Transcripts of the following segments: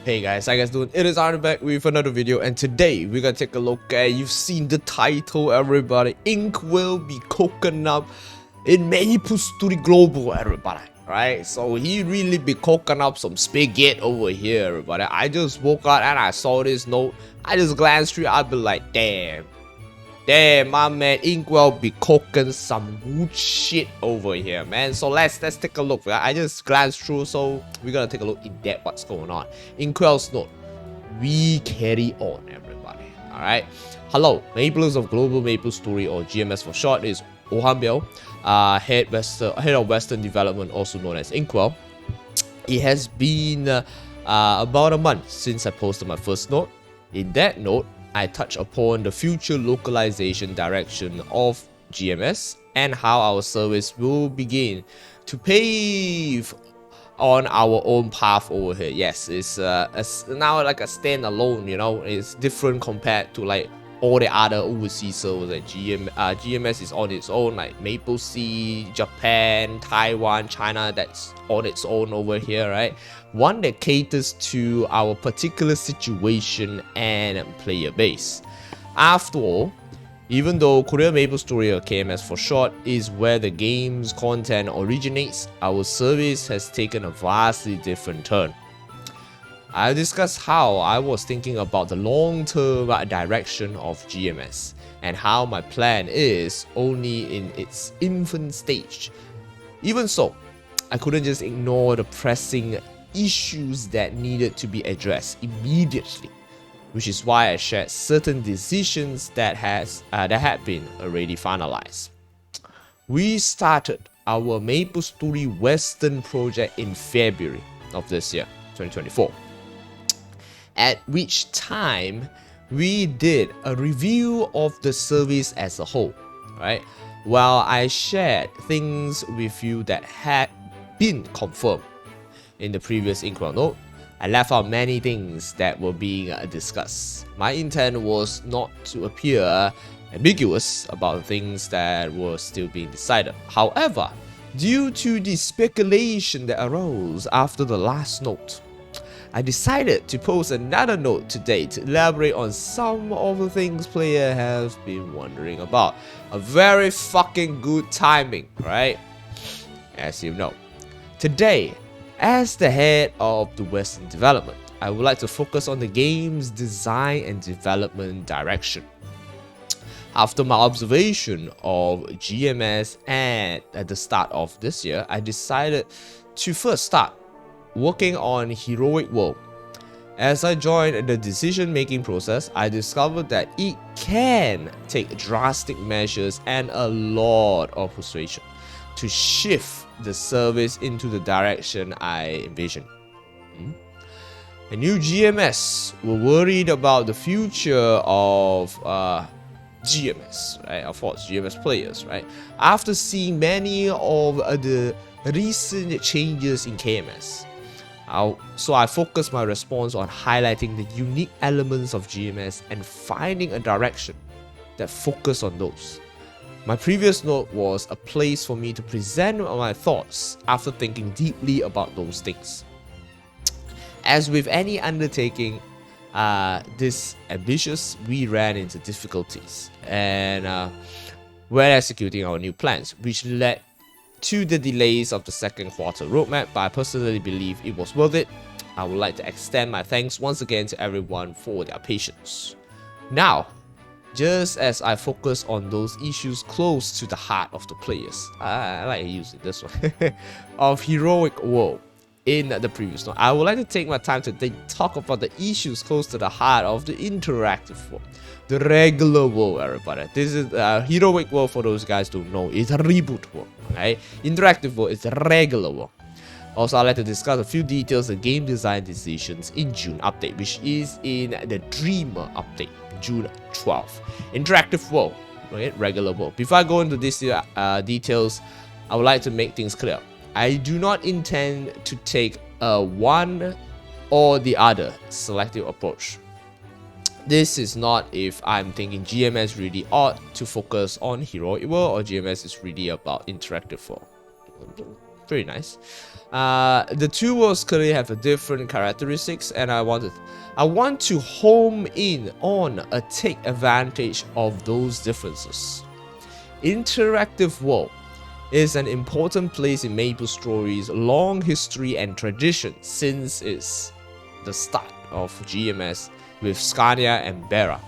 Hey guys, how you guys doing? It is Arne back with another video, and today we're gonna take a look at, you've seen the title everybody, Inkwell be cooking up in MapleStory Global everybody, right? So he really be cooking up some spaghetti over here everybody. I just woke up and I saw this note, I just glanced through, I'd be like, damn, my man Inkwell be cooking some good shit over here, man. So let's take a look. I just glanced through, so we're gonna take a look in depth what's going on. Inkwell's note, we carry on, everybody. All right. Hello, Maplers of Global MapleStory, or GMS for short, is Ohanbel, head of Western Development, also known as Inkwell. It has been about a month since I posted my first note. In that note, I touch upon the future localization direction of GMS and how our service will begin to pave on our own path over here. Yes, it's now like a standalone, you know, it's different compared to like all the other overseas servers. Like GMS is on its own, like MapleStory, Japan, Taiwan, China, that's on its own over here, right? One that caters to our particular situation and player base. After all, even though Korea MapleStory, or KMS for short, is where the game's content originates, our service has taken a vastly different turn. I'll discuss how I was thinking about the long-term direction of GMS and how my plan is only in its infant stage. Even so, I couldn't just ignore the pressing issues that needed to be addressed immediately, which is why I shared certain decisions that had been already finalized. We started our MapleStory Western project in February of this year, 2024. At which time we did a review of the service as a whole, right? While I shared things with you that had been confirmed in the previous Inkwell note, I left out many things that were being discussed. My intent was not to appear ambiguous about things that were still being decided. However, due to the speculation that arose after the last note, I decided to post another note today to elaborate on some of the things players have been wondering about. A very fucking good timing, right? As you know. Today, as the head of the Western development, I would like to focus on the game's design and development direction. After my observation of GMS at the start of this year, I decided to first start working on Heroic World. As I joined the decision-making process, I discovered that it can take drastic measures and a lot of persuasion to shift the service into the direction I envision. A new GMS were worried about the future of GMS, right? Of course, GMS players, right? After seeing many of the recent changes in KMS. So I focused my response on highlighting the unique elements of GMS and finding a direction that focused on those. My previous note was a place for me to present my thoughts after thinking deeply about those things. As with any undertaking this ambitious, we ran into difficulties and when executing our new plans, which led to the delays of the second quarter roadmap, but I personally believe it was worth it. I would like to extend my thanks once again to everyone for their patience. Now, just as I focus on those issues close to the heart of the players, I like using this one, of Heroic World in the previous note, I would like to take my time to talk about the issues close to the heart of the interactive world. The regular world, everybody. This is Heroic World, for those guys who don't know, is a reboot world, right? Interactive world is a regular world. Also, I'd like to discuss a few details of game design decisions in June update, which is in the Dreamer update, June 12th. Interactive world, right? Regular world. Before I go into these details, I would like to make things clear. I do not intend to take a one or the other selective approach. This is not if I'm thinking GMS really ought to focus on Heroic World or GMS is really about interactive world. pretty nice. The two worlds clearly have a different characteristics, and I want to home in on a take advantage of those differences. Interactive world is an important place in MapleStory's long history and tradition since its the start of GMS with Scania and Bera.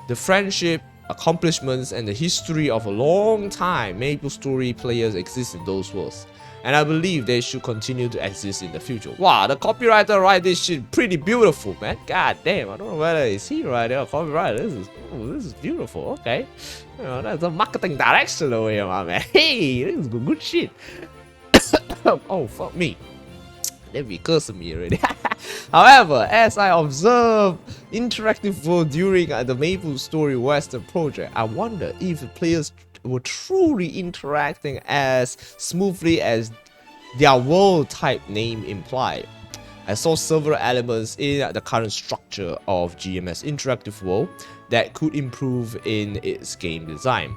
The friendship, accomplishments, and the history of a long time MapleStory players exist in those worlds, and I believe they should continue to exist in the future. Wow, the copywriter write this shit pretty beautiful, man. God damn, I don't know whether it's he writing or copywriter. This is beautiful. Okay, you know, that's a marketing direction over here, my man. Hey, this is good shit. Oh, fuck me. They be cursing me already. However, as I observe interactive world during the MapleStory Western project, I wonder if the players were truly interacting as smoothly as their world type name implied. I saw several elements in the current structure of GMS Interactive World that could improve in its game design.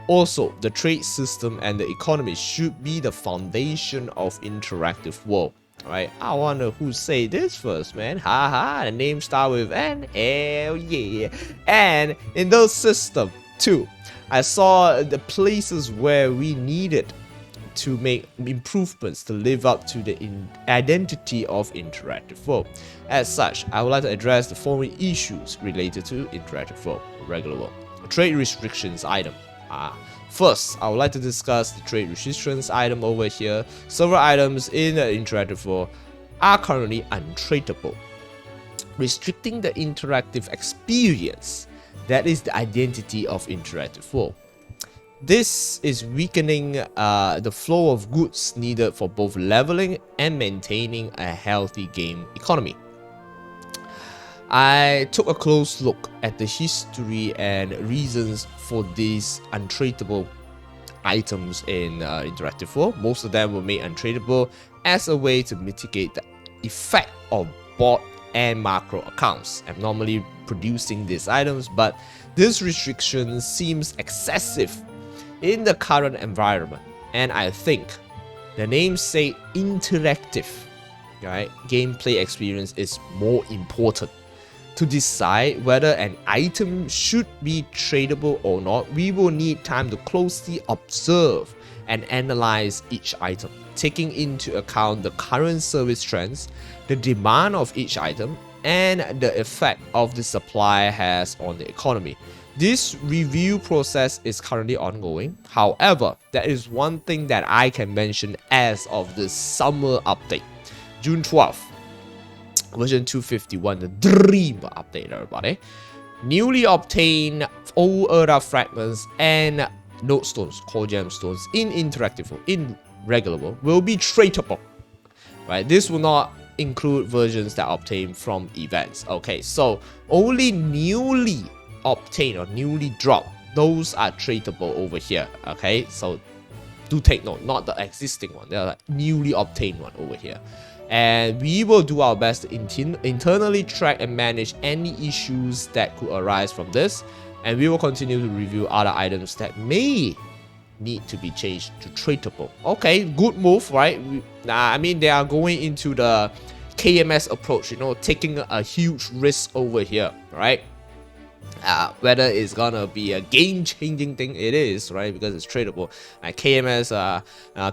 Also, the trade system and the economy should be the foundation of interactive world. Alright, I wonder who say this first, man. Haha, the name start with N. Hell yeah. And in those systems too, I saw the places where we needed to make improvements to live up to the identity of interactive world. As such, I would like to address the following issues related to interactive world, regular world. Trade restrictions item. First, I would like to discuss the trade restrictions item over here. Several items in the interactive world are currently untradeable, restricting the interactive experience that is the identity of interactive world. This is weakening the flow of goods needed for both leveling and maintaining a healthy game economy. I took a close look at the history and reasons for these untradeable items in interactive world. Most of them were made untradeable as a way to mitigate the effect of bot and macro accounts abnormally producing these items, but this restriction seems excessive in the current environment, and I think the namesake interactive, right, gameplay experience is more important. To decide whether an item should be tradable or not, we will need time to closely observe and analyze each item, taking into account the current service trends, the demand of each item, and the effect of the supply has on the economy. This review process is currently ongoing. However, there is one thing that I can mention as of the summer update, June 12th. Version 251, the Dream update, everybody. Newly obtained old era fragments and node stones, core gemstones in interactive world, in regular world, will be tradable. Right? This will not include versions that obtain from events. Okay, so only newly obtained or newly dropped, those are tradable over here. Okay, so do take note, not the existing one. They're like newly obtained one over here. And we will do our best to internally track and manage any issues that could arise from this, and we will continue to review other items that may need to be changed to tradable. Okay, good move, right? I mean, they are going into the KMS approach, you know, taking a huge risk over here, right? Whether it's gonna be a game-changing thing, it is, right? Because it's tradable. Like KMS,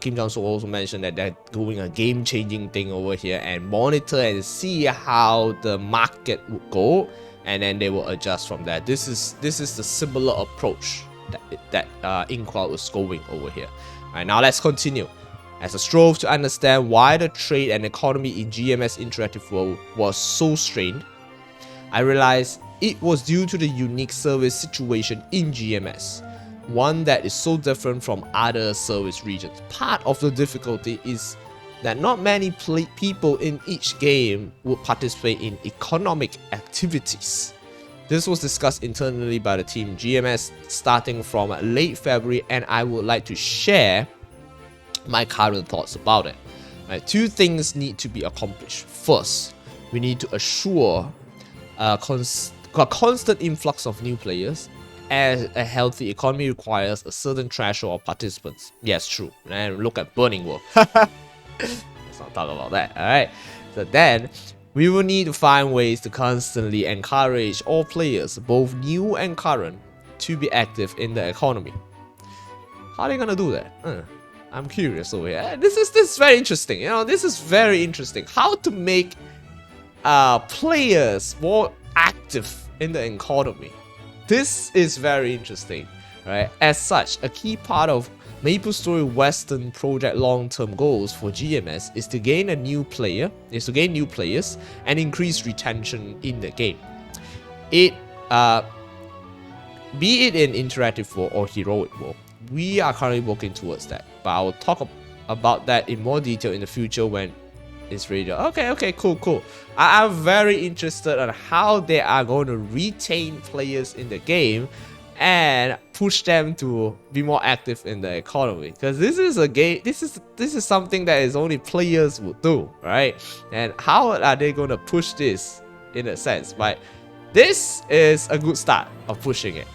Kim Jong-soo also mentioned that they're doing a game-changing thing over here and monitor and see how the market would go, and then they will adjust from that. This is the similar approach that Inkwell is going over here. Alright, now let's continue. As I strove to understand why the trade and economy in GMS Interactive World was so strained, I realized it was due to the unique service situation in GMS, one that is so different from other service regions. Part of the difficulty is that not many people in each game would participate in economic activities. This was discussed internally by the team GMS starting from late February, and I would like to share my current thoughts about it. Right, two things need to be accomplished. First, we need to assure a constant influx of new players, as a healthy economy requires a certain threshold of participants. Yes, true. And look at Burning World. Let's not talk about that. All right. So then we will need to find ways to constantly encourage all players, both new and current, to be active in the economy. How are they gonna do that? I'm curious over here. This is very interesting. You know, this is very interesting. How to make players more active in the economy. This is very interesting, right? As such, a key part of MapleStory Western project long-term goals for GMS is to gain new players and increase retention in the game. Be it in interactive world or heroic world, we are currently working towards that. But I will talk about that in more detail in the future when it's ready. Okay, cool. I'm very interested on how they are going to retain players in the game and push them to be more active in the economy, because this is a game, this is something that is only players would do, right? And how are they going to push this in a sense? But this is a good start of pushing it,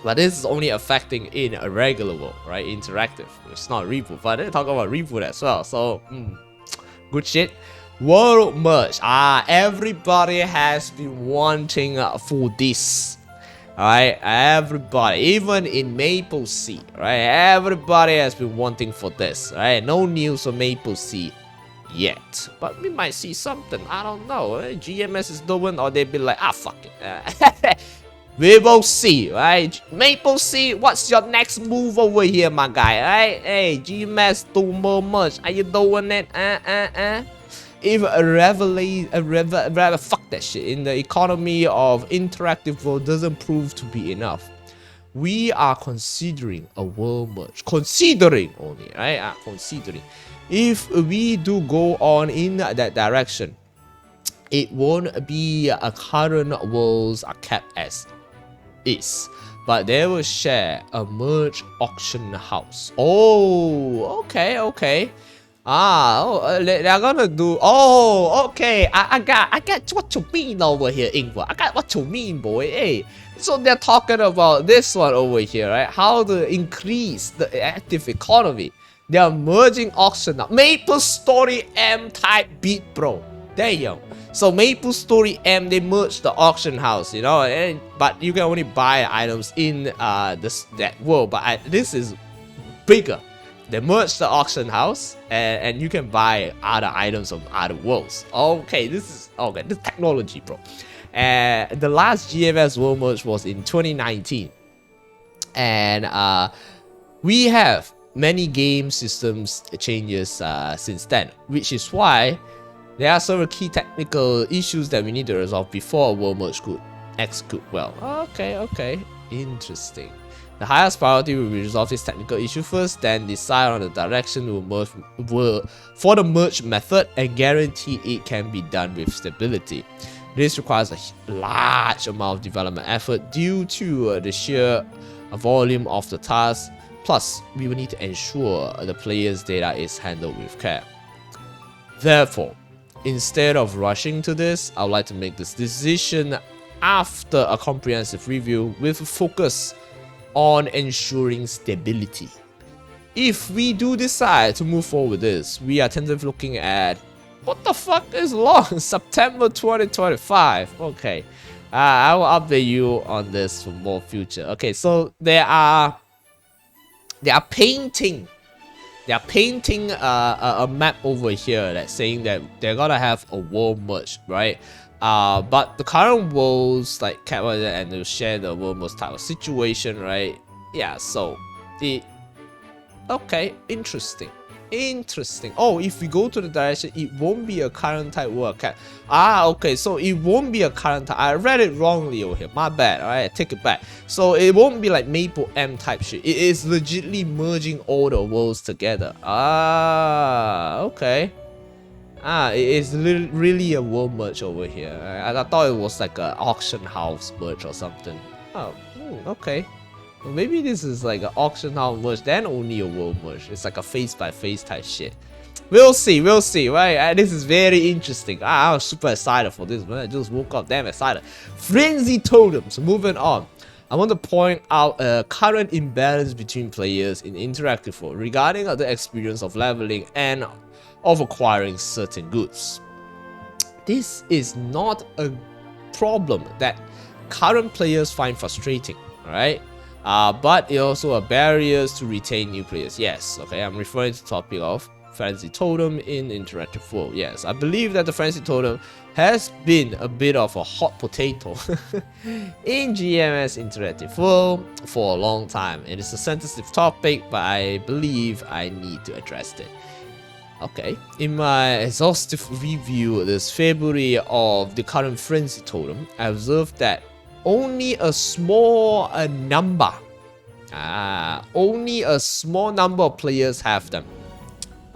but this is only affecting in a regular world, right? Interactive, it's not reboot, but they talk about reboot as well, so good shit. World merge, everybody has been wanting for this. Alright, everybody, even in Maple Sea, right? Everybody has been wanting for this, right? No news on Maple Sea yet, but we might see something. I don't know. GMS is doing, or they'd be like, fuck it. We will see, right? Maple Sea, what's your next move over here, my guy? Right? Hey, GMS, do more much. Are you doing it? If fuck that shit in the economy of interactive world doesn't prove to be enough, we are considering a world merge. Considering only, right? Considering. If we do go on in that direction, it won't be a current worlds are kept as is, but they will share a merge auction house. Oh, okay. They're gonna do. Oh, okay. I got what you mean over here, Inkwell. I got what you mean, boy. Hey, so they're talking about this one over here, right? How to increase the active economy. They are merging auction now. MapleStory M type beat, bro. There you go. So MapleStory M, they merged the auction house, you know, but you can only buy items in that world. But this is bigger. They merged the auction house, and you can buy other items of other worlds. Okay, this is technology, bro. The last GMS world merge was in 2019, and we have many game systems changes since then, which is why there are several key technical issues that we need to resolve before a world merge could execute well. Okay, interesting. The highest priority will be resolve this technical issue first, then decide on the direction for the merge method and guarantee it can be done with stability. This requires a large amount of development effort due to the sheer volume of the task. Plus, we will need to ensure the player's data is handled with care. Therefore, instead of rushing to this, I would like to make this decision after a comprehensive review with a focus on ensuring stability. If we do decide to move forward with this, we are tentatively looking at what the fuck is long? September 2025. Okay, I will update you on this for more future. Okay, so they are painting a map over here that's saying that they're gonna have a world merge, right? But the current worlds like Catwoman and they'll share the world merge type of situation, right? Yeah, so okay, interesting. Oh, if we go to the direction, it won't be a current type world cat. Okay, so it won't be a current type. I read it wrongly over here, my bad. All right, take it back. So it won't be like Maple M type shit. It is legitimately merging all the worlds together. Okay. It is really a world merge over here. I thought it was like an auction house merge or something. Okay. Well, maybe this is like an auction house merge, then only a world merge. It's like a face by face type shit. We'll see, right? This is very interesting. I was super excited for this, man. I just woke up damn excited. Frenzy totems, moving on. I want to point out a current imbalance between players in interactive world regarding the experience of leveling and of acquiring certain goods. This is not a problem that current players find frustrating, right? But it also a barriers to retain new players. Yes, okay, I'm referring to the topic of Frenzy Totem in Interactive World. Yes, I believe that the Frenzy Totem has been a bit of a hot potato in GMS Interactive World for a long time. It is a sensitive topic, but I believe I need to address it. Okay, in my exhaustive review this February of the current Frenzy Totem, I observed that only a small number of players have them,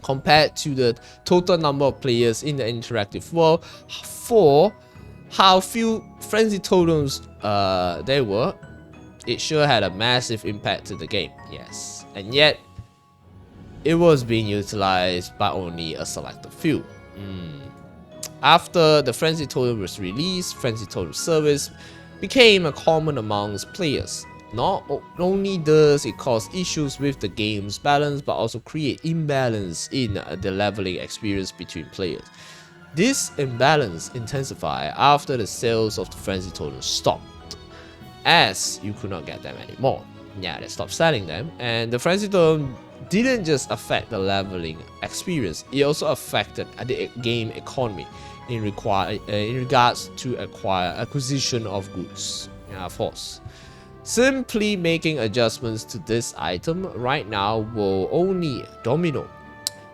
compared to the total number of players in the interactive world. For how few Frenzy Totems there were, it sure had a massive impact to the game. Yes, and yet it was being utilized by only a selected few. After the Frenzy Totem was released, Frenzy Totem service became a common amongst players. Not only does it cause issues with the game's balance, but also create imbalance in the leveling experience between players. This imbalance intensified after the sales of the Frenzy Totem stopped, as you could not get them anymore. Yeah, they stopped selling them, and the Frenzy Totem didn't just affect the leveling experience, it also affected the game economy in regards to acquisition of goods. Yeah, of course. Simply making adjustments to this item right now will only domino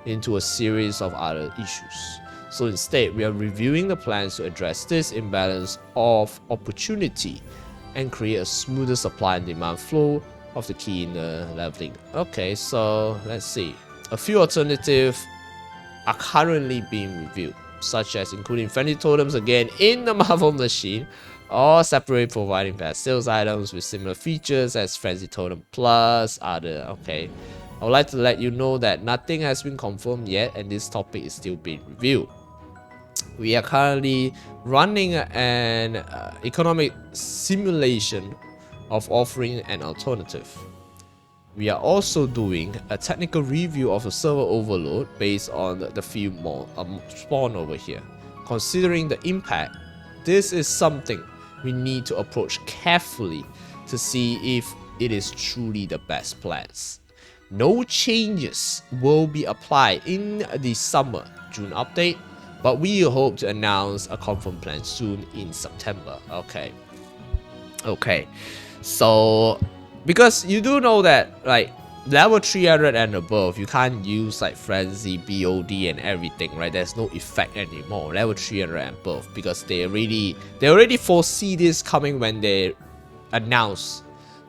into a series of other issues. So instead, we are reviewing the plans to address this imbalance of opportunity and create a smoother supply and demand flow of the key in the leveling. Okay, so let's see. A few alternatives are currently being reviewed, such as including Frenzy Totems again in the Marvel machine, or separate providing best sales items with similar features as Frenzy Totem plus other. Okay, I would like to let you know that nothing has been confirmed yet, and this topic is still being reviewed. We are currently running an economic simulation of offering an alternative. We are also doing a technical review of a server overload based on the field spawn over here. Considering the impact, this is something we need to approach carefully to see if it is truly the best plans. No changes will be applied in the summer June update, but we hope to announce a confirmed plan soon in September. Okay, so because you do know that like level 300 and above, you can't use like Frenzy, BOD and everything, right? There's no effect anymore, level 300 and above, because they already foresee this coming when they announce,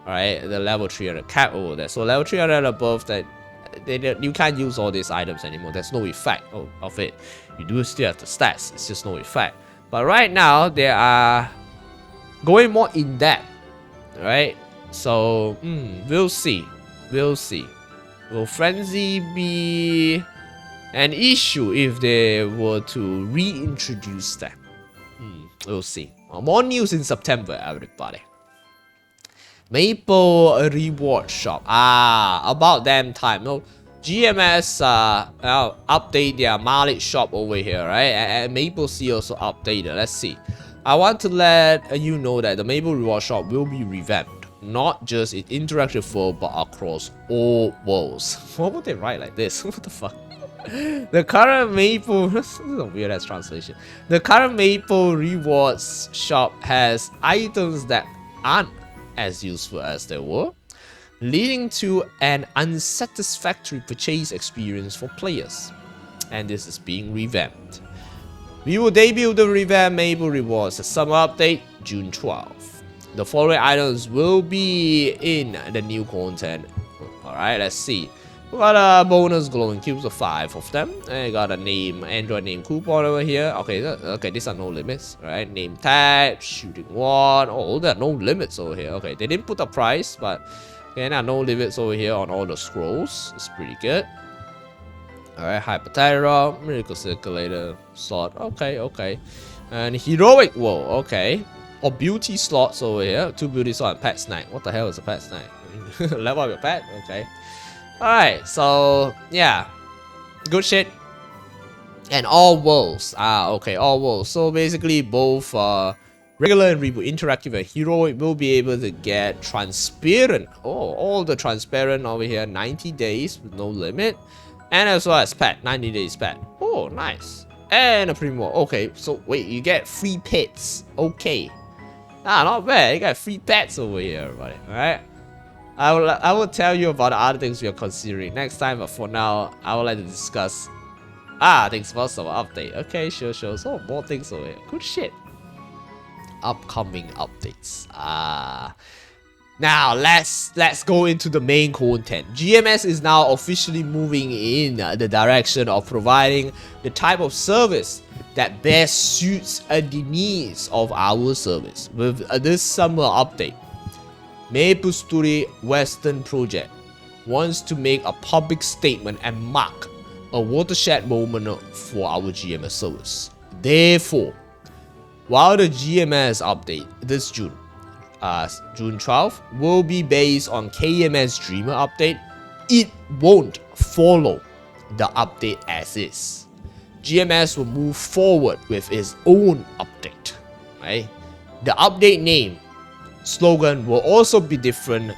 right, the level 300 cap over there. So level 300 and above, that you can't use all these items anymore. There's no effect of it. You do still have the stats, it's just no effect. But right now, they are going more in depth, right? So we'll see. Will Frenzy be an issue if they were to reintroduce them? We'll see. More news in September, everybody. Maple reward shop. About damn time. No, GMS update their mileage shop over here, right? And MapleStory also updated. Let's see. I want to let you know that the Maple reward shop will be revamped. Not just in interactive world, but across all worlds. Why would they write like this? What the fuck? The current Maple... this is a weird ass translation. The current Maple rewards shop has items that aren't as useful as they were, leading to an unsatisfactory purchase experience for players. And this is being revamped. We will debut the revamped Maple rewards summer update June 12th. The following items will be in the new content. Alright, let's see. We got a bonus glowing cubes of 5 of them. I got a name, Android name coupon over here. Okay, these are no limits. Right, name tag, shooting wand. Oh, there are no limits over here. Okay, they didn't put a price, but there are no limits over here on all the scrolls. It's pretty good. Alright, Hyperterror, Miracle Circulator, slot. Okay. And Heroic World. Okay. Or beauty slots over here. 2 beauty slots and pet snack. What the hell is a pet snack? Level up your pet? Okay. Alright, so yeah. Good shit. And all worlds. Okay, all worlds. So basically both regular and reboot, interactive and heroic will be able to get transparent. Oh, all the transparent over here, 90 days with no limit. And as well as pet, 90 days pet. Oh, nice. And a primo. Okay, so wait, you get free pets. Okay. Not bad. You got free pets over here, everybody. Alright. I will tell you about the other things we are considering next time, but for now, I would like to discuss things about some update. Okay, sure. So more things over here. Good shit. Upcoming updates. Now let's go into the main content. GMS is now officially moving in the direction of providing the type of service that best suits the needs of our service. With this summer update, MapleStory Western Project wants to make a public statement and mark a watershed moment for our GMS service. Therefore, while the GMS update this June 12th will be based on KMS Dreamer update, it won't follow the update as is. GMS will move forward with its own update. Right? The update name slogan will also be different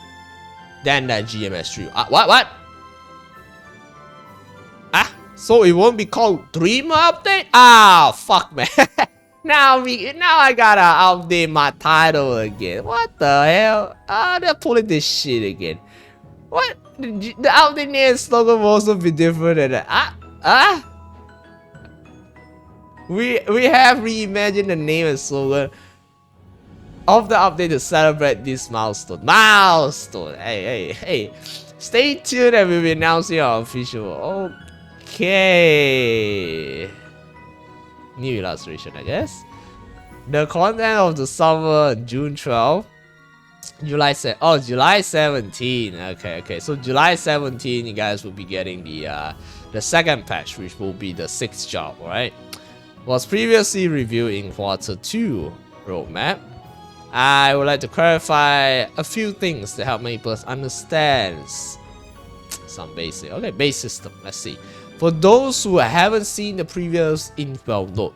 than the GMS Dreamer. What? So it won't be called Dreamer update? Fuck, man. Now I gotta update my title again. What the hell? They're pulling this shit again. What? The update name and slogan will also be different than that. We have reimagined the name and slogan of the update to celebrate this milestone. Hey. Stay tuned and we'll be announcing our official. Okay. New illustration, I guess. The content of the summer, June 12th. July 17. Okay. So July 17, you guys will be getting the second patch, which will be the 6th job, alright? Was previously reviewed in quarter 2 roadmap. I would like to clarify a few things to help Maples understand some basic. Okay, base system. Let's see. For those who haven't seen the previous Inkwell note,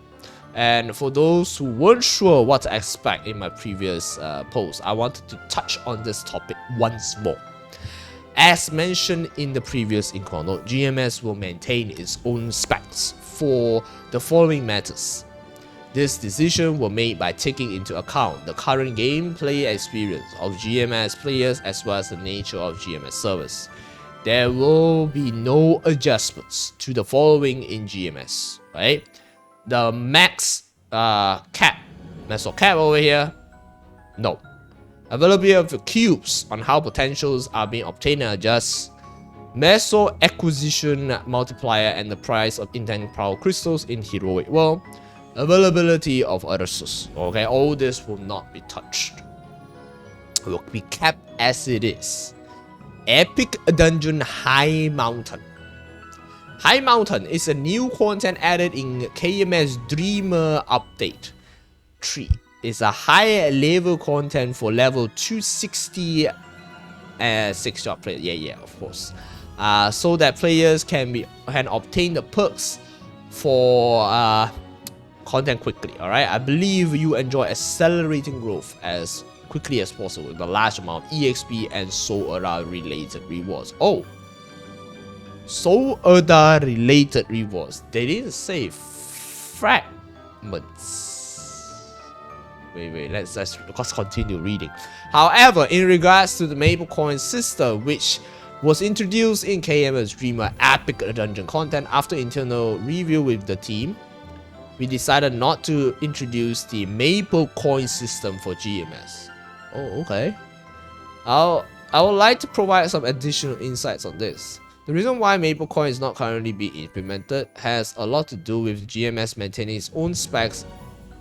and for those who weren't sure what to expect in my previous post, I wanted to touch on this topic once more. As mentioned in the previous Inkwell note, GMS will maintain its own specs for the following matters. This decision was made by taking into account the current gameplay experience of GMS players as well as the nature of GMS service. There will be no adjustments to the following in GMS, right? The max cap, meso cap over here, no. Availability of the cubes on how potentials are being obtained and adjust. Meso acquisition multiplier and the price of intent power crystals in heroic world. Availability of other sources. Okay, all this will not be touched. It will be kept as it is. Epic Dungeon High Mountain. High Mountain is a new content added in KMS Dreamer Update 3. It's a high level content for level 260 6-job player. Yeah, of course. So that players can obtain the perks for content quickly. Alright, I believe you enjoy accelerating growth as quickly as possible with a large amount of EXP and Soul Ada related rewards. Oh, Soul Ada related rewards. They didn't say fragments. Wait, let's continue reading. However, in regards to the Maple Coin system, which was introduced in KMS Dreamer Epic Dungeon content after internal review with the team, we decided not to introduce the Maple Coin system for GMS. Oh, okay. I would like to provide some additional insights on this. The reason why Maple Coin is not currently being implemented has a lot to do with GMS maintaining its own specs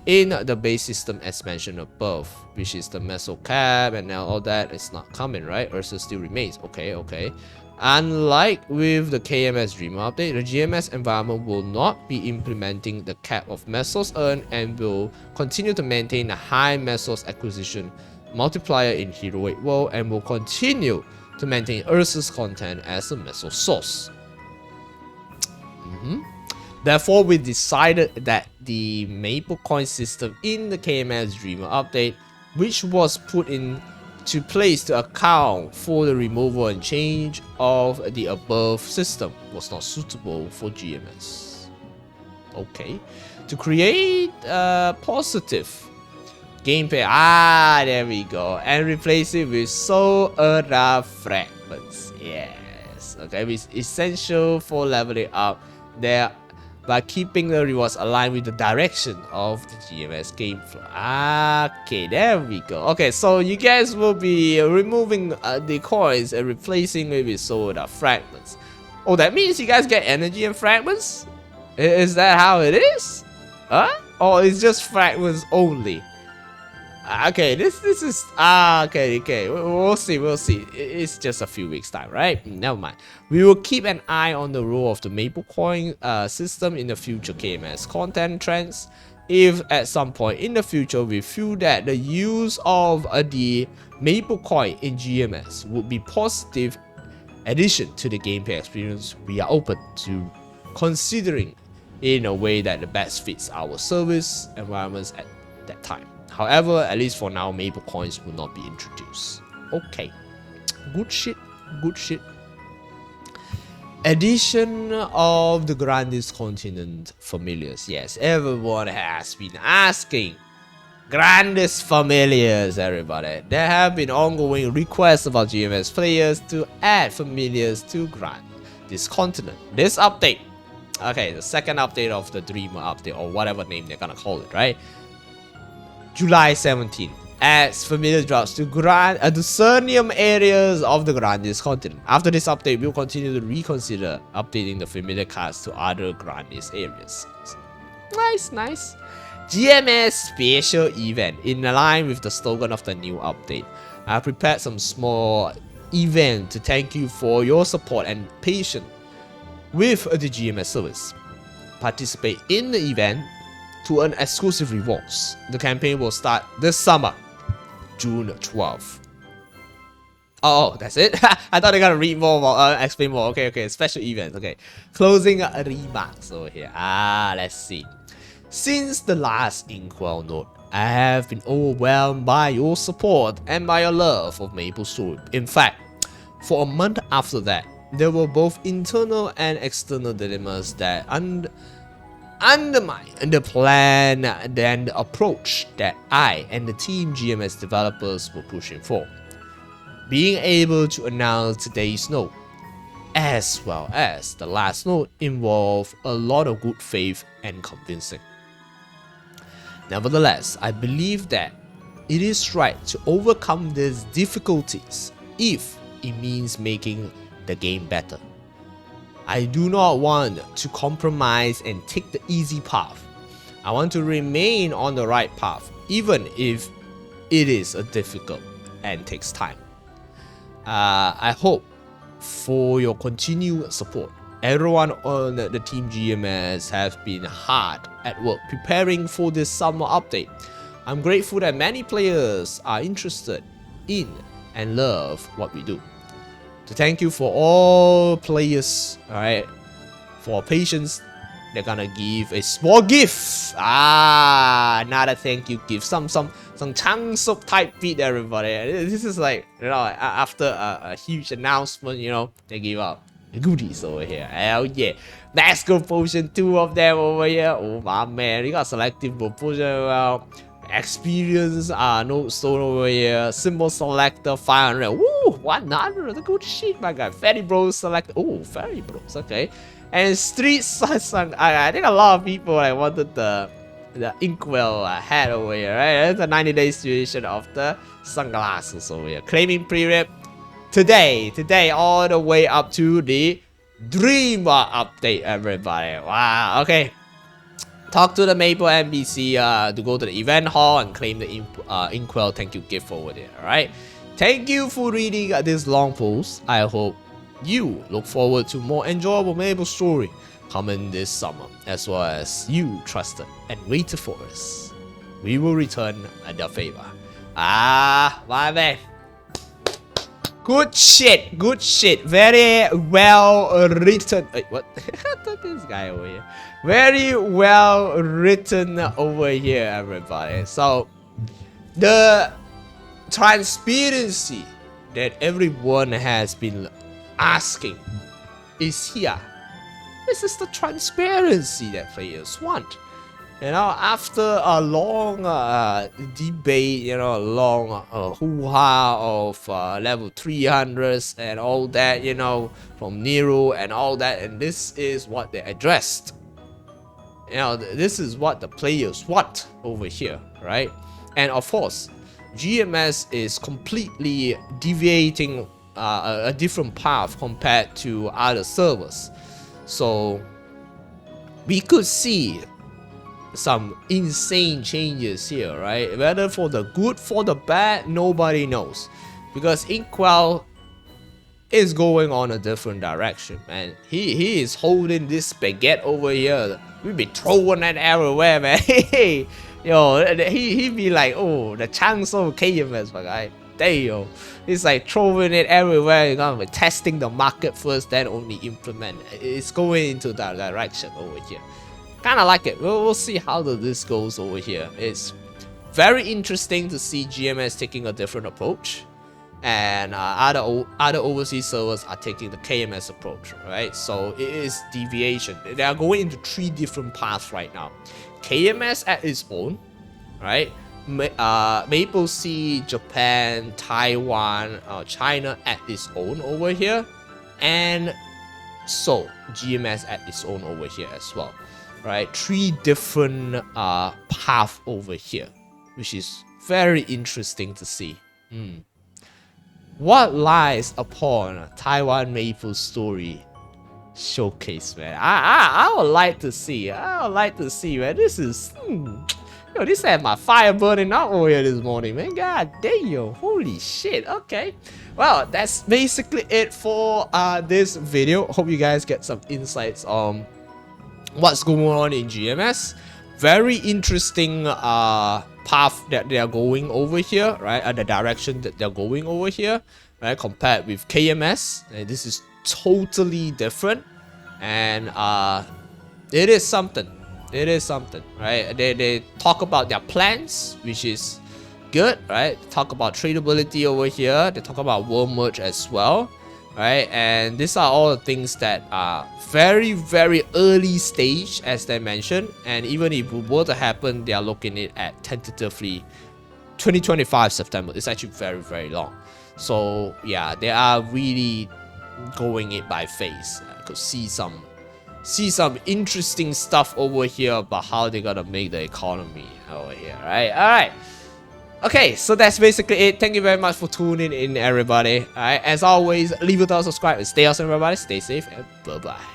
in the base system as mentioned above, which is the meso cap, and now all that is not coming, right? Ursa still remains. Okay. Unlike with the KMS Dreamer update, the GMS environment will not be implementing the cap of mesos earned and will continue to maintain a high mesos acquisition multiplier in heroic world and will continue to maintain Ursa's content as a meso source. Therefore, we decided that the Maple coin system in the KMS Dreamer update, which was put into place to account for the removal and change of the above system, was not suitable for GMS. Okay, to create a positive gameplay, there we go, and replace it with soul earth fragments. Yes, okay, it's essential for leveling up there by keeping the rewards aligned with the direction of the GMS game flow. Okay, there we go. Okay, so you guys will be removing the coins and replacing it with soul earth fragments. Oh, that means you guys get energy and fragments? Is that how it is? Huh? Or it's just fragments only? Okay, this is okay. We'll see. It's just a few weeks time, right? Never mind. We will keep an eye on the role of the Maple coin system in the future KMS content trends. If at some point in the future we feel that the use of the Maple coin in GMS would be positive addition to the gameplay experience, we are open to considering in a way that the best fits our service environments at that time. However, at least for now, Maple coins will not be introduced. Okay, good shit. Addition of the Grandis continent familiars. Yes, everyone has been asking. Grandis familiars, everybody. There have been ongoing requests about GMS players to add familiars to Grandis continent. This update, okay, the second update of the Dreamer update, or whatever name they're gonna call it, right? July 17 adds familiar drops to Cernium areas of the Grandis continent. After this update, we'll continue to reconsider updating the familiar cards to other Grandis areas. Nice. GMS special event in line with the slogan of the new update. I prepared some small event to thank you for your support and patience with the GMS service. Participate in the event to earn exclusive rewards. The campaign will start this summer, June 12th. Oh, that's it? I thought they're gonna read more, explain more. Okay, special event. Okay, closing remarks over here. Let's see. Since the last Inkwell note, I have been overwhelmed by your support and by your love of MapleStory. In fact, for a month after that, there were both internal and external dilemmas that undermine the plan and the approach that I and the team GMS developers were pushing for. Being able to announce today's note, as well as the last note, involved a lot of good faith and convincing. Nevertheless, I believe that it is right to overcome these difficulties if it means making the game better. I do not want to compromise and take the easy path. I want to remain on the right path, even if it is difficult and takes time. I hope for your continued support. Everyone on the team GMS has been hard at work preparing for this summer update. I'm grateful that many players are interested in and love what we do. To thank you for all players, alright, for patience, they're gonna give a small gift. Another thank you gift. Some chunks of type beat, everybody. This is like, you know, after a huge announcement, you know, they give out goodies over here. Hell yeah. Let's go potion, 2 of them over here. Oh my man, you got selective potion. Experience, no stone over here. Symbol selector 500. Woo, 100. Good shit, my guy. Fairy Bros select. Oh, Fairy Bros. Okay. And Street Sun. I think a lot of people wanted the Inkwell hat over here, right? It's a 90-day situation of the sunglasses over here. Claiming period today, all the way up to the Dreamer update, everybody. Wow. Okay. Talk to the Maple NPC to go to the event hall and claim the Inkwell thank you gift over there. Alright. Thank you for reading this long post. I hope you look forward to more enjoyable MapleStory coming this summer, as well as you trusted and waited for us. We will return the favor. My man. Good shit, good shit. Very well written. Wait, what? This guy over here. Very well written over here, everybody. So, the transparency that everyone has been asking is here. This is the transparency that players want. You know, after a long debate, you know, a long hoo-ha of level 300s and all that, you know, from Nero and all that, and this is what they addressed. You know, this is what the players want over here, right? And of course, GMS is completely deviating a different path compared to other servers. So, we could see some insane changes here, right? Whether for the good, for the bad, nobody knows, because Inkwell is going on a different direction, man. He is holding this baguette over here. We be throwing it everywhere, man. Hey, yo, he be like, oh, the chance of KMS, my guy. Damn, it's like throwing it everywhere. You're gonna be testing the market first, then only implement. It's going into that direction over here. Kind of like it. We'll see how this goes over here. It's very interesting to see GMS taking a different approach, and other overseas servers are taking the KMS approach, right? So it is deviation. They are going into 3 different paths right now. KMS at its own, right? MapleStory, Japan, Taiwan, China at its own over here, and so GMS at its own over here as well. Right, 3 different paths over here, which is very interesting to see. What lies upon Taiwan MapleStory showcase, man? I would like to see. Man. This is yo, this had my fire burning up over here this morning, man. God damn, holy shit. Okay, well, that's basically it for this video. Hope you guys get some insights on what's going on in GMS. Very interesting path that they are going over here, right? The direction that they're going over here, right? Compared with KMS, and this is totally different, and it is something. It is something, right? They talk about their plans, which is good, right? Talk about tradability over here. They talk about world merge as well, right? And these are all the things that are very, very early stage, as they mentioned. And even if it were to happen, they are looking at tentatively 2025 September. It's actually very, very long. So yeah, they are really going it by phase. I could see some interesting stuff over here about how they're gonna make the economy over here, right? All right. Okay, so that's basically it. Thank you very much for tuning in, everybody. Alright, as always, leave a thumbs up, subscribe, and stay awesome, everybody. Stay safe, and bye-bye.